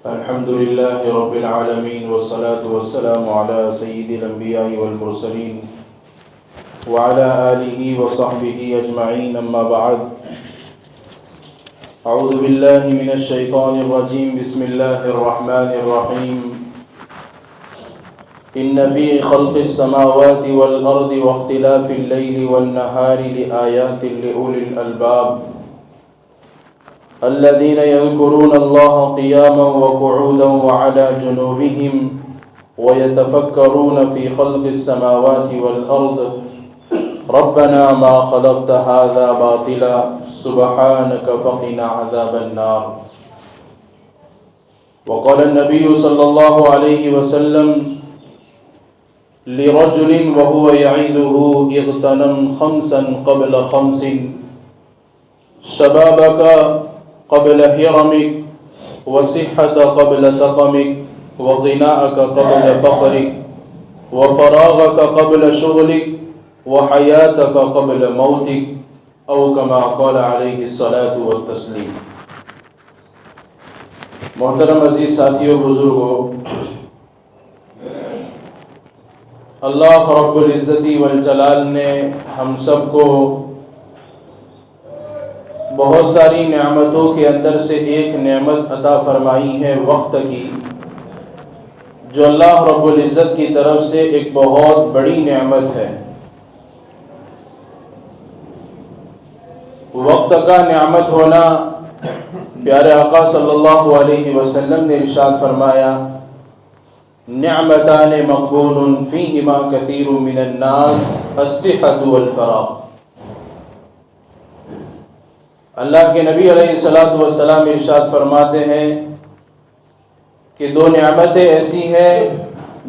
الحمد لله رب العالمين والصلاة والسلام على سيد الأنبياء والمرسلين وعلى آله وصحبه أجمعين، أما بعد. أعوذ بالله من الشيطان الرجيم. بسم الله الرحمن الرحيم. إن في خلق السماوات والأرض واختلاف الليل والنهار لآيات لأولي الألباب الذين يذكرون الله قياما وقعودا وعلى جنوبهم ويتفكرون في خلق السماوات والأرض ربنا ما خلقت هذا باطلا سبحانك فقنا عذاب النار. وقال النبي صلى الله عليه وسلم لرجل وهو يعظه اغتنم خمسا قبل خمس، شبابك قبل هرمك، وصحة قبل سقمك، وغناءك قبل فقرك، وفراغك قبل شغلك، وحياتك قبل موتك، او كما قال علیہ الصلاۃ والتسلیم. محترم عزیز ساتھیوں، بزرگوں، اللہ رب العزت والجلال نے ہم سب کو بہت ساری نعمتوں کے اندر سے ایک نعمت عطا فرمائی ہے وقت کی، جو اللہ رب العزت کی طرف سے ایک بہت بڑی نعمت ہے. وقت کا نعمت ہونا، پیارے آقا صلی اللہ علیہ وسلم نے ارشاد فرمایا، نعمتان مغبون فیہما کثیر من الناس الصحۃ والفراغ. اللہ کے نبی علیہ الصلاۃ والسلام ارشاد فرماتے ہیں کہ دو نعمتیں ایسی ہیں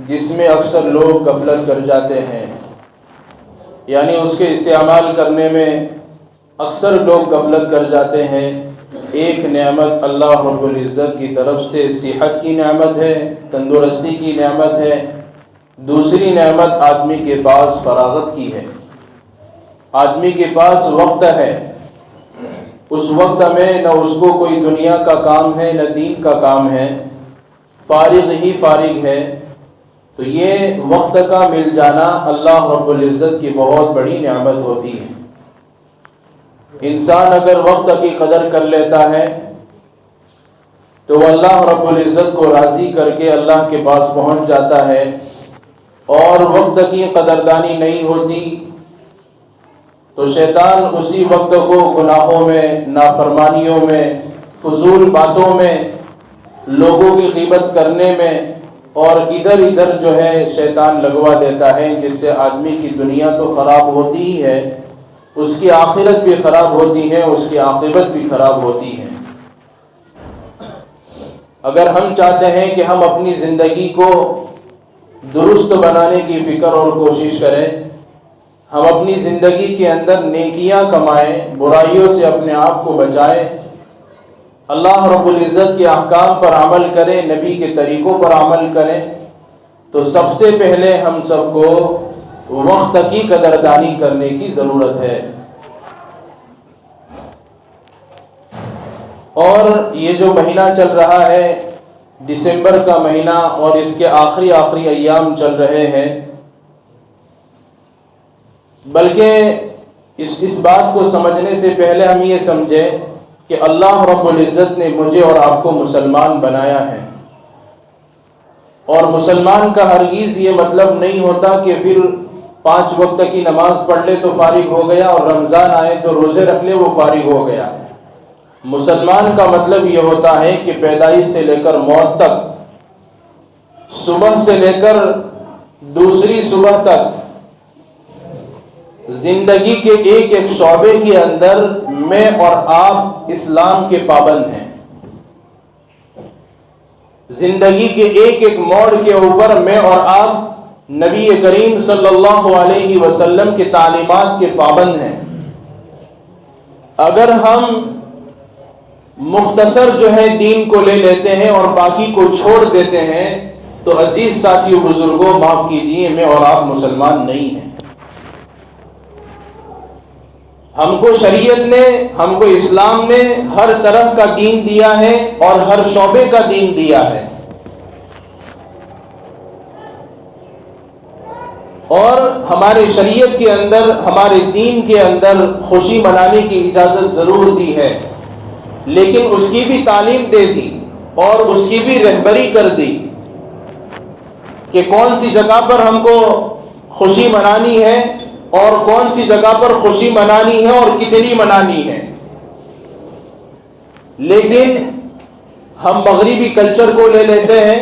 جس میں اکثر لوگ غفلت کر جاتے ہیں، یعنی اس کے استعمال کرنے میں اکثر لوگ غفلت کر جاتے ہیں. ایک نعمت اللہ رب العزت کی طرف سے صحت کی نعمت ہے، تندرستی کی نعمت ہے. دوسری نعمت آدمی کے پاس فراغت کی ہے. آدمی کے پاس وقت ہے، اس وقت میں نہ اس کو کوئی دنیا کا کام ہے نہ دین کا کام ہے، فارغ ہی فارغ ہے. تو یہ وقت کا مل جانا اللہ رب العزت کی بہت بڑی نعمت ہوتی ہے. انسان اگر وقت کی قدر کر لیتا ہے تو وہ اللہ رب العزت کو راضی کر کے اللہ کے پاس پہنچ جاتا ہے. اور وقت کی قدردانی نہیں ہوتی تو شیطان اسی وقت کو گناہوں میں، نافرمانیوں میں، فضول باتوں میں، لوگوں کی غیبت کرنے میں اور ادھر ادھر جو ہے شیطان لگوا دیتا ہے، جس سے آدمی کی دنیا تو خراب ہوتی ہی ہے، اس کی آخرت بھی خراب ہوتی ہے، اس کی عاقبت بھی خراب ہوتی ہے. اگر ہم چاہتے ہیں کہ ہم اپنی زندگی کو درست بنانے کی فکر اور کوشش کریں، ہم اپنی زندگی کے اندر نیکیاں کمائیں، برائیوں سے اپنے آپ کو بچائیں، اللہ رب العزت کے احکام پر عمل کریں، نبی کے طریقوں پر عمل کریں، تو سب سے پہلے ہم سب کو وقت کی قدردانی کرنے کی ضرورت ہے. اور یہ جو مہینہ چل رہا ہے، دسمبر کا مہینہ، اور اس کے آخری ایام چل رہے ہیں، بلکہ اس بات کو سمجھنے سے پہلے ہم یہ سمجھیں کہ اللہ رب العزت نے مجھے اور آپ کو مسلمان بنایا ہے. اور مسلمان کا ہرگز یہ مطلب نہیں ہوتا کہ پھر 5 وقت کی نماز پڑھ لے تو فارغ ہو گیا، اور رمضان آئے تو روزے رکھ لے وہ فارغ ہو گیا. مسلمان کا مطلب یہ ہوتا ہے کہ پیدائش سے لے کر موت تک، صبح سے لے کر دوسری صبح تک، زندگی کے ایک ایک شعبے کے اندر میں اور آپ اسلام کے پابند ہیں. زندگی کے ایک ایک موڑ کے اوپر میں اور آپ نبی کریم صلی اللہ علیہ وسلم کی تعلیمات کے پابند ہیں. اگر ہم مختصر جو ہے دین کو لے لیتے ہیں اور باقی کو چھوڑ دیتے ہیں تو عزیز ساتھیوں، بزرگوں، معاف کیجئے، میں اور آپ مسلمان نہیں ہیں. ہم کو شریعت نے، ہم کو اسلام نے ہر طرح کا دین دیا ہے اور ہر شعبے کا دین دیا ہے، اور ہمارے شریعت کے اندر، ہمارے دین کے اندر خوشی منانے کی اجازت ضرور دی ہے، لیکن اس کی بھی تعلیم دے دی اور اس کی بھی رہبری کر دی کہ کون سی جگہ پر ہم کو خوشی منانی ہے اور کون سی جگہ پر خوشی منانی ہے اور کتنی منانی ہے۔ لیکن ہم مغربی کلچر کو لے لیتے ہیں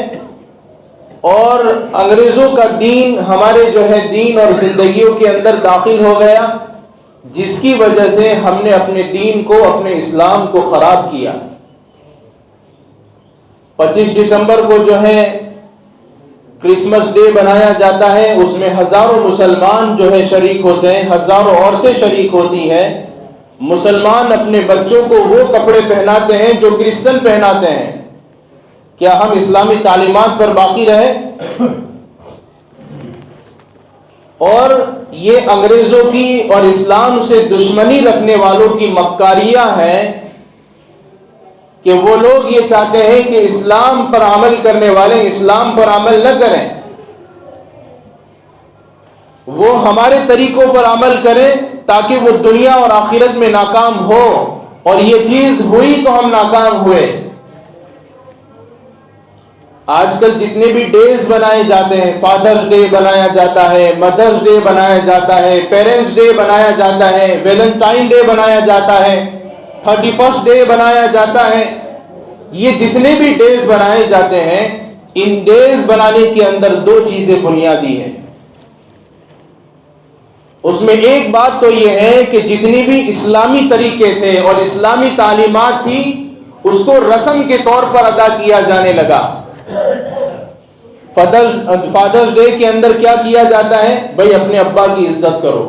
اور انگریزوں کا دین ہمارے جو ہے دین اور زندگیوں کے اندر داخل ہو گیا، جس کی وجہ سے ہم نے اپنے دین کو، اپنے اسلام کو خراب کیا۔ 25 دسمبر کو جو ہے کرسمس ڈے بنایا جاتا ہے، اس میں ہزاروں مسلمان جو ہے شریک ہوتے ہیں، ہزاروں عورتیں شریک ہوتی ہیں۔ مسلمان اپنے بچوں کو وہ کپڑے پہناتے ہیں جو کرسچن پہناتے ہیں۔ کیا ہم اسلامی تعلیمات پر باقی رہے؟ اور یہ انگریزوں کی اور اسلام سے دشمنی رکھنے والوں کی مکاریاں ہیں کہ وہ لوگ یہ چاہتے ہیں کہ اسلام پر عمل کرنے والے اسلام پر عمل نہ کریں، وہ ہمارے طریقوں پر عمل کریں تاکہ وہ دنیا اور آخرت میں ناکام ہو، اور یہ چیز ہوئی تو ہم ناکام ہوئے۔ آج کل جتنے بھی ڈیز بنائے جاتے ہیں، فادرز ڈے بنایا جاتا ہے، مدرز ڈے بنایا جاتا ہے، پیرنٹس ڈے بنایا جاتا ہے، ویلنٹائن ڈے بنایا جاتا ہے، 31 ڈے بنایا جاتا ہے، یہ جتنے بھی ڈیز بنائے جاتے ہیں، ان ڈیز بنانے کے اندر دو چیزیں بنیادی ہیں۔ اس میں ایک بات تو یہ ہے کہ جتنی بھی اسلامی طریقے تھے اور اسلامی تعلیمات تھی، اس کو رسم کے طور پر ادا کیا جانے لگا۔ فادرز ڈے کے اندر کیا کیا جاتا ہے؟ بھائی اپنے ابا کی عزت کرو۔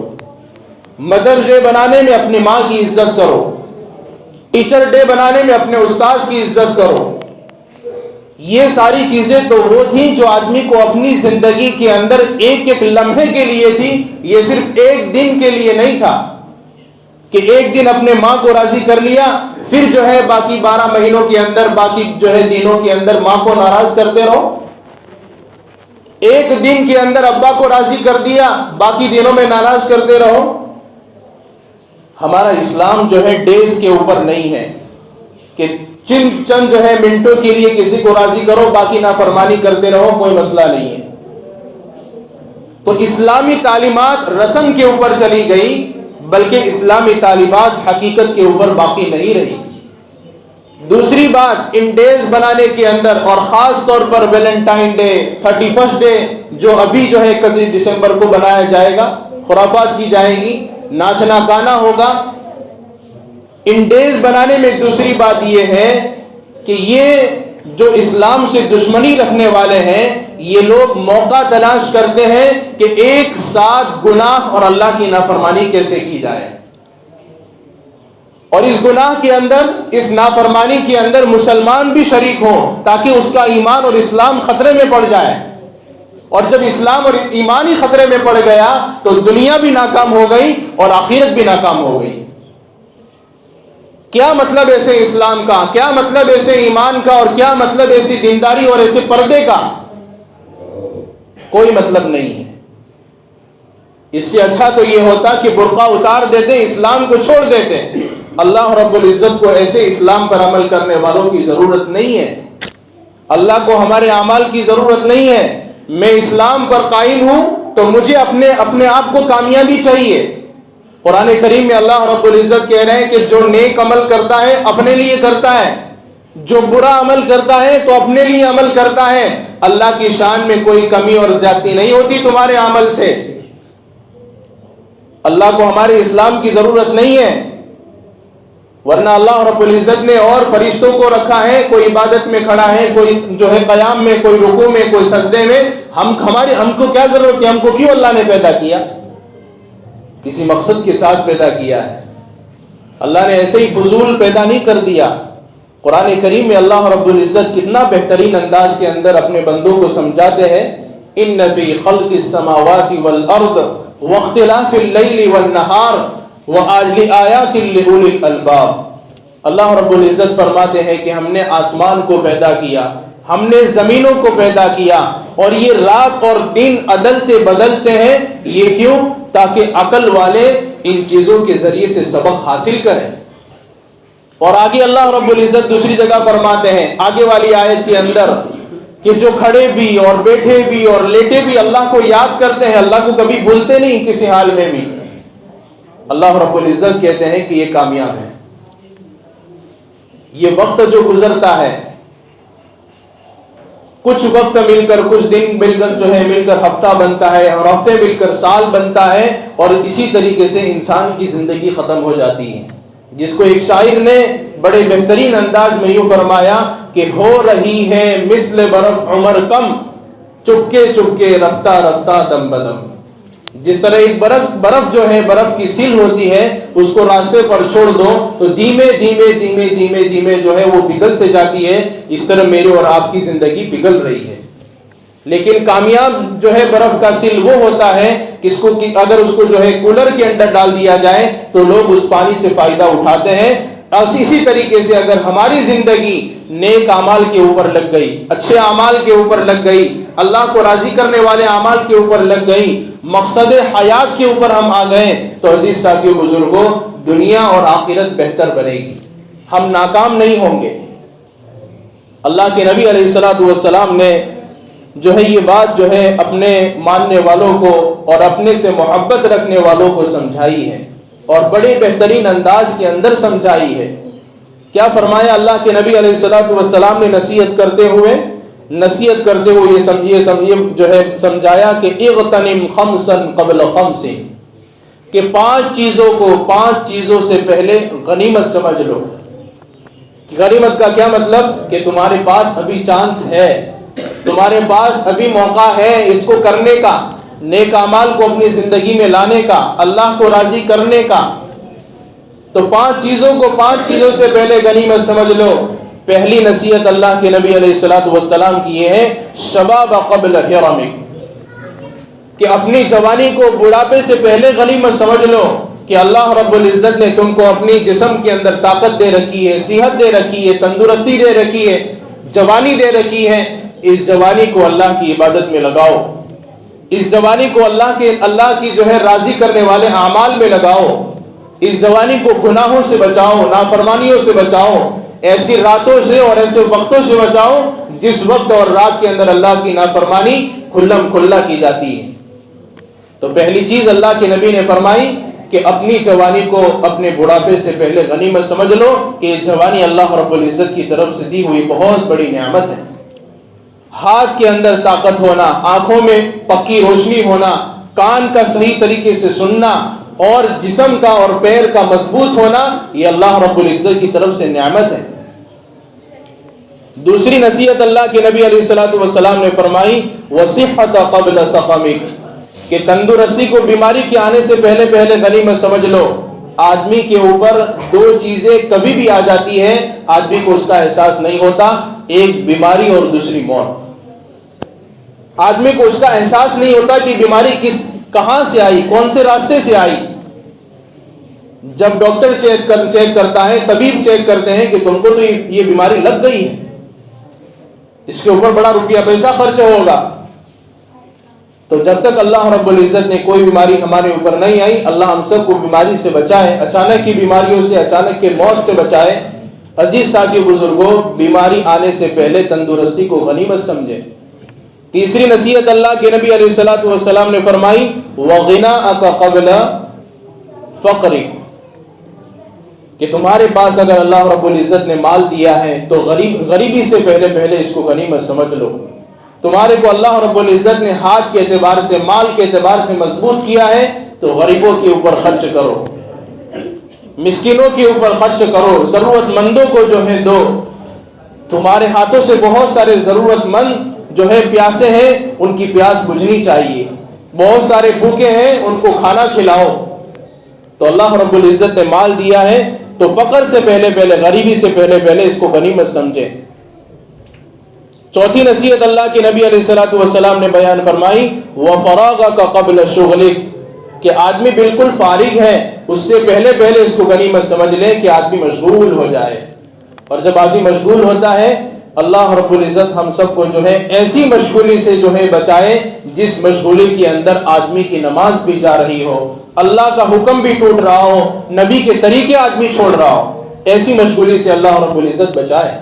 مدرز ڈے بنانے میں اپنی ماں کی عزت کرو۔ ٹیچر ڈے بنانے میں اپنے استاذ کی عزت کرو۔ یہ ساری چیزیں تو وہ تھیں جو آدمی کو اپنی زندگی کے اندر ایک ایک لمحے کے لیے تھی، یہ صرف ایک دن کے لیے نہیں تھا کہ ایک دن اپنے ماں کو راضی کر لیا، پھر جو ہے باقی 12 مہینوں کے اندر، باقی جو ہے دنوں کے اندر ماں کو ناراض کرتے رہو۔ ایک دن کے اندر ابا کو راضی کر دیا، باقی دنوں میں ناراض کرتے رہو۔ ہمارا اسلام جو ہے ڈیز کے اوپر نہیں ہے کہ چند جو ہے منٹوں کے لیے کسی کو راضی کرو، باقی نافرمانی کرتے رہو، کوئی مسئلہ نہیں ہے۔ تو اسلامی تعلیمات رسم کے اوپر چلی گئی، بلکہ اسلامی تعلیمات حقیقت کے اوپر باقی نہیں رہی۔ دوسری بات، ان ڈیز بنانے کے اندر اور خاص طور پر ویلنٹائن ڈے، 31 ڈے جو ابھی جو ہے 31 دسمبر کو بنایا جائے گا، خرافات کی جائیں گی، ناچنا گانا ہوگا۔ ان ڈیز بنانے میں دوسری بات یہ ہے کہ یہ جو اسلام سے دشمنی رکھنے والے ہیں، یہ لوگ موقع تلاش کرتے ہیں کہ ایک ساتھ گناہ اور اللہ کی نافرمانی کیسے کی جائے، اور اس گناہ کے اندر، اس نافرمانی کے اندر مسلمان بھی شریک ہوں تاکہ اس کا ایمان اور اسلام خطرے میں پڑ جائے۔ اور جب اسلام اور ایمان ہی خطرے میں پڑ گیا تو دنیا بھی ناکام ہو گئی اور آخرت بھی ناکام ہو گئی۔ کیا مطلب ایسے اسلام کا، کیا مطلب ایسے ایمان کا، اور کیا مطلب ایسی دینداری اور ایسے پردے کا؟ کوئی مطلب نہیں ہے۔ اس سے اچھا تو یہ ہوتا کہ برقع اتار دیتے، اسلام کو چھوڑ دیتے۔ اللہ رب العزت کو ایسے اسلام پر عمل کرنے والوں کی ضرورت نہیں ہے۔ اللہ کو ہمارے اعمال کی ضرورت نہیں ہے۔ میں اسلام پر قائم ہوں تو مجھے اپنے آپ کو کامیابی چاہیے۔ قرآن کریم میں اللہ رب العزت کہہ رہے ہیں کہ جو نیک عمل کرتا ہے اپنے لیے کرتا ہے، جو برا عمل کرتا ہے تو اپنے لیے عمل کرتا ہے۔ اللہ کی شان میں کوئی کمی اور زیادتی نہیں ہوتی تمہارے عمل سے۔ اللہ کو ہمارے اسلام کی ضرورت نہیں ہے، ورنہ اللہ رب العزت نے اور فرشتوں کو رکھا ہے، کوئی عبادت میں کھڑا ہے، کوئی جو ہے قیام میں، کوئی رکوع میں، کوئی سجدے میں۔ ہم کو کیا ضرورت ہے؟ ہم کو کیوں اللہ نے پیدا کیا؟ کسی مقصد کے ساتھ پیدا کیا ہے۔ اللہ نے ایسے ہی فضول پیدا نہیں کر دیا۔ قرآن کریم میں اللہ رب العزت کتنا بہترین انداز کے اندر اپنے بندوں کو سمجھاتے ہیں، ان فی خلق السماوات والارض واختلاف اللیل والنہار وَآيَاتٍ لِأُولِي الْأَلْبَابِ۔ اللہ رب العزت فرماتے ہیں کہ ہم نے آسمان کو پیدا کیا، ہم نے زمینوں کو پیدا کیا، اور یہ رات اور دن عدلتے بدلتے ہیں۔ یہ کیوں؟ تاکہ عقل والے ان چیزوں کے ذریعے سے سبق حاصل کریں۔ اور آگے اللہ رب العزت دوسری جگہ فرماتے ہیں آگے والی آیت کے اندر کہ جو کھڑے بھی اور بیٹھے بھی اور لیٹے بھی اللہ کو یاد کرتے ہیں، اللہ کو کبھی بھولتے نہیں کسی حال میں بھی، اللہ رب العزت کہتے ہیں کہ یہ کامیاب ہے۔ یہ وقت جو گزرتا ہے، کچھ وقت مل کر، کچھ دن مل کر مل کر ہفتہ بنتا ہے، اور ہفتے مل کر سال بنتا ہے، اور اسی طریقے سے انسان کی زندگی ختم ہو جاتی ہے، جس کو ایک شاعر نے بڑے بہترین انداز میں یوں فرمایا کہ ہو رہی ہے مثل برف عمر کم، چپکے چپکے رفتہ رفتہ دم بدم۔ جس طرح ایک برف جو ہے، برف کی سیل ہوتی ہے، اس کو راستے پر چھوڑ دو تو دھیمے دھیمے دھیمے دھیمے دھیمے جو ہے وہ پگھلتے جاتی ہے، اس طرح میرے اور آپ کی زندگی پگھل رہی ہے۔ لیکن کامیاب جو ہے برف کا سیل وہ ہوتا ہے کس کو کہ اگر اس کو جو ہے کولر کے اندر ڈال دیا جائے تو لوگ اس پانی سے فائدہ اٹھاتے ہیں۔ اور اسی طریقے سے اگر ہماری زندگی نیک اعمال کے اوپر لگ گئی، اچھے اعمال کے اوپر لگ گئی، اللہ کو راضی کرنے والے اعمال کے اوپر لگ گئی، مقصد حیات کے اوپر ہم آ گئے، تو عزیز ساتھیو بزرگوں، دنیا اور آخرت بہتر بنے گی، ہم ناکام نہیں ہوں گے۔ اللہ کے نبی علیہ السلام نے جو ہے یہ بات جو ہے اپنے ماننے والوں کو اور اپنے سے محبت رکھنے والوں کو سمجھائی ہے، اور بڑے بہترین انداز کے اندر سمجھائی ہے۔ کیا فرمایا اللہ کے نبی علیہ السلام نے نصیحت کرتے ہوئے یہ جو ہے سمجھایا کہ اغتنم خمسا قبل خمس، کہ پانچ چیزوں سے پہلے غنیمت سمجھ لو۔ غنیمت کا کیا مطلب؟ کہ تمہارے پاس ابھی چانس ہے، تمہارے پاس ابھی موقع ہے اس کو کرنے کا، نیک اعمال کو اپنی زندگی میں لانے کا، اللہ کو راضی کرنے کا۔ تو پانچ چیزوں سے پہلے غنیمت سمجھ لو۔ پہلی نصیحت اللہ کے نبی علیہ السلام کی یہ ہے شباب قبل حرمک، کہ اپنی جوانی کو بڑھاپے سے پہلے غنیمت سمجھ لو، کہ اللہ رب العزت نے تم کو اپنی جسم کے اندر طاقت دے رکھی ہے، صحت دے رکھی ہے، تندرستی دے رکھی ہے، جوانی دے رکھی ہے۔ اس جوانی کو اللہ کی عبادت میں لگاؤ، اس جوانی کو اللہ کی جو ہے راضی کرنے والے اعمال میں لگاؤ، اس جوانی کو گناہوں سے بچاؤ، نافرمانیوں سے بچاؤ، ایسی راتوں سے اور ایسے وقتوں سے بچاؤ جس وقت اور رات کے اندر اللہ کی نافرمانی کھلم کھلا کی جاتی ہے۔ تو پہلی چیز اللہ کے نبی نے فرمائی کہ اپنی جوانی کو اپنے بڑھاپے سے پہلے غنیمت سمجھ لو، کہ یہ جوانی اللہ رب العزت کی طرف سے دی ہوئی بہت بڑی نعمت ہے۔ ہاتھ کے اندر طاقت ہونا، آنکھوں میں پکی روشنی ہونا، کان کا صحیح طریقے سے سننا، اور جسم کا اور پیر کا مضبوط ہونا، یہ اللہ رب العزت کی طرف سے نعمت ہے۔ دوسری نصیحت اللہ کے نبی علیہ السلام نے فرمائی وصحۃ قبل سقمک، کہ تندرستی کو بیماری کے آنے سے پہلے غنیمت سمجھ لو۔ آدمی کے اوپر دو چیزیں کبھی بھی آ جاتی ہیں، آدمی کو اس کا احساس نہیں ہوتا، ایک بیماری اور دوسری موت۔ آدمی کو اس کا احساس نہیں ہوتا کہ بیماری کہاں سے آئی، کون سے راستے سے آئی۔ جب ڈاکٹر چیک کرتا ہے، طبیب چیک کرتے ہیں کہ تم کو تو یہ بیماری لگ گئی ہے، اس کے اوپر بڑا روپیہ پیسہ خرچ ہوگا۔ تو جب تک اللہ رب العزت نے کوئی بیماری ہمارے اوپر نہیں آئی، اللہ ہم سب کو بیماری سے بچائے، اچانک کی بیماریوں سے، اچانک کے موت سے بچائے۔ عزیز ساتھی بزرگوں، بیماری آنے سے پہلے تندرستی کو غنیمت سمجھے۔ تیسری نصیحت اللہ کے نبی علیہ السلام نے فرمائی وَغِنَاءَكَ قَبْلَ فَقْرِكَ، کہ تمہارے پاس اگر اللہ رب العزت نے مال دیا ہے تو غریبی سے پہلے اس کو غنیمت سمجھ لو۔ تمہارے کو اللہ رب العزت نے ہاتھ کے اعتبار سے، مال کے اعتبار سے مضبوط کیا ہے، تو غریبوں کے اوپر خرچ کرو، مسکینوں کے اوپر خرچ کرو، ضرورت مندوں کو جو ہے دو۔ تمہارے ہاتھوں سے بہت سارے ضرورت مند جو ہے پیاسے ہیں، ان کی پیاس بجھنی چاہیے، بہت سارے بھوکے ہیں، ان کو کھانا کھلاؤ۔ تو اللہ رب العزت نے مال دیا ہے تو فقر سے پہلے غریبی سے پہلے اس کو غنیمت سمجھے۔ چوتھی نصیحت اللہ کے نبی علیہ السلام نے بیان فرمائی وَفَرَاغَكَ قَبْلَ شُغْلِكَ، کہ آدمی بالکل فارغ ہے اس سے پہلے اس کو غنیمت سمجھ لیں کہ آدمی مشغول ہو جائے. اور جب آدمی مشغول ہوتا ہے اللہ رب العزت ہم سب کو جو ہے ایسی مشغولی سے جو ہے بچائے جس مشغولی کے اندر آدمی کی نماز بھی جا رہی ہو, اللہ کا حکم بھی ٹوٹ رہا ہو, نبی کے طریقے آدمی چھوڑ رہا ہو. ایسی مشغولی سے اللہ رب العزت بچائے.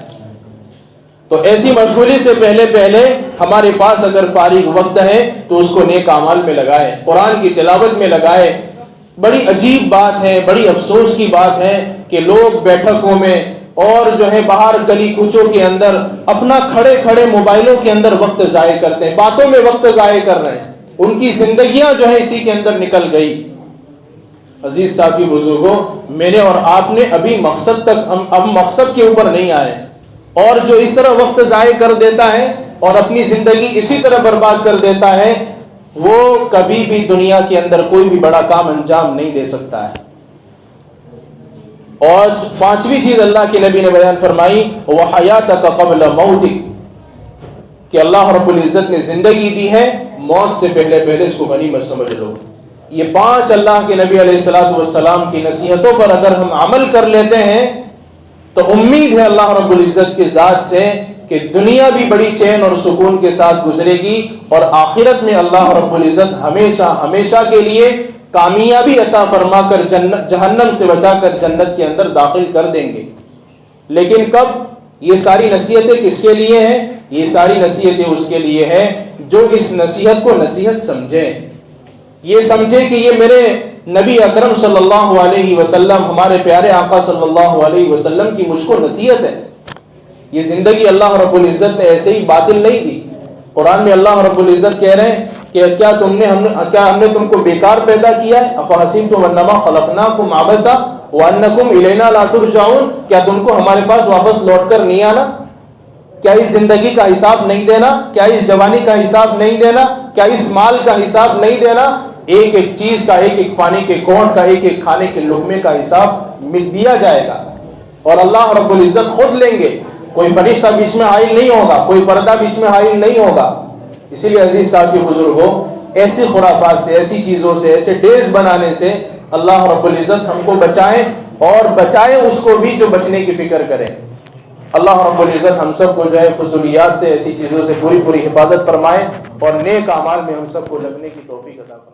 تو ایسی مشغولی سے پہلے ہمارے پاس اگر فارغ وقت ہے تو اس کو نیک اعمال میں لگائے, قرآن کی تلاوت میں لگائے. بڑی عجیب بات ہے, بڑی افسوس کی بات ہے کہ لوگ بیٹھکوں میں اور جو ہے باہر گلی کوچوں کے اندر اپنا کھڑے موبائلوں کے اندر وقت ضائع کرتے ہیں, باتوں میں وقت ضائع کر رہے ہیں. ان کی زندگیاں جو ہے اسی کے اندر نکل گئی. عزیز ساتھی بزرگوں, میرے اور آپ نے ابھی مقصد تک اب مقصد کے اوپر نہیں آئے, اور جو اس طرح وقت ضائع کر دیتا ہے اور اپنی زندگی اسی طرح برباد کر دیتا ہے وہ کبھی بھی دنیا کے اندر کوئی بھی بڑا کام انجام نہیں دے سکتا ہے. اور پانچویں چیز اللہ کے نبی نے بیان فرمائی وحیاتک قبل موتک, کہ اللہ رب العزت نے زندگی دی ہے, موت سے پہلے اس کو غنیمت سمجھ لو. یہ 5 اللہ کے نبی علیہ الصلوۃ والسلام کی نصیحتوں پر اگر ہم عمل کر لیتے ہیں تو امید ہے اللہ رب العزت کے ذات سے کہ دنیا بھی بڑی چین اور سکون کے ساتھ گزرے گی, اور آخرت میں اللہ رب العزت ہمیشہ کے لیے کامیابی عطا فرما کر جہنم سے بچا کر جنت کے اندر داخل کر دیں گے. لیکن کب؟ یہ ساری نصیحتیں کس کے لیے ہیں؟ یہ ساری نصیحتیں اس کے لیے ہیں جو اس نصیحت کو نصیحت سمجھیں, یہ سمجھے کہ یہ میرے نبی اکرم صلی اللہ علیہ وسلم, ہمارے پیارے آقا صلی اللہ علیہ وسلم کی مجھ کو نصیحت ہے. یہ زندگی اللہ رب العزت نے ایسے ہی باطل نہیں دی. قرآن میں اللہ رب العزت کہہ رہے ہیں کہ کیا ہم نے تم کو بیکار پیدا کیا ہے؟ افحسبتم انما خلقناکم عبثا وانکم الینا لا ترجعون, کیا تم کو ہمارے پاس واپس لوٹ کر نہیں آنا؟ کیا اس زندگی کا حساب نہیں دینا؟ کیا اس جوانی کا حساب نہیں دینا؟ کیا اس مال کا حساب نہیں دینا؟ ایک چیز کا, ایک پانی کے گھونٹ کا, ایک کھانے کے لقمے کا حساب دیا جائے گا, اور اللہ رب العزت خود لیں گے. کوئی فرشتہ بیچ میں حائل نہیں ہوگا, کوئی پردہ بیچ میں حائل نہیں ہوگا. اسی لیے عزیز ساتھی بزرگوں, ایسی خرافات سے, ایسی چیزوں سے, ایسے ڈیز بنانے سے اللہ رب العزت ہم کو بچائیں, اور بچائیں اس کو بھی جو بچنے کی فکر کریں. اللہ رب العزت ہم سب کو جو ہے فضولیات سے, ایسی چیزوں سے پوری حفاظت فرمائے, اور نیک اعمال میں ہم سب کو لگنے کی توفیق عطا فرمائے.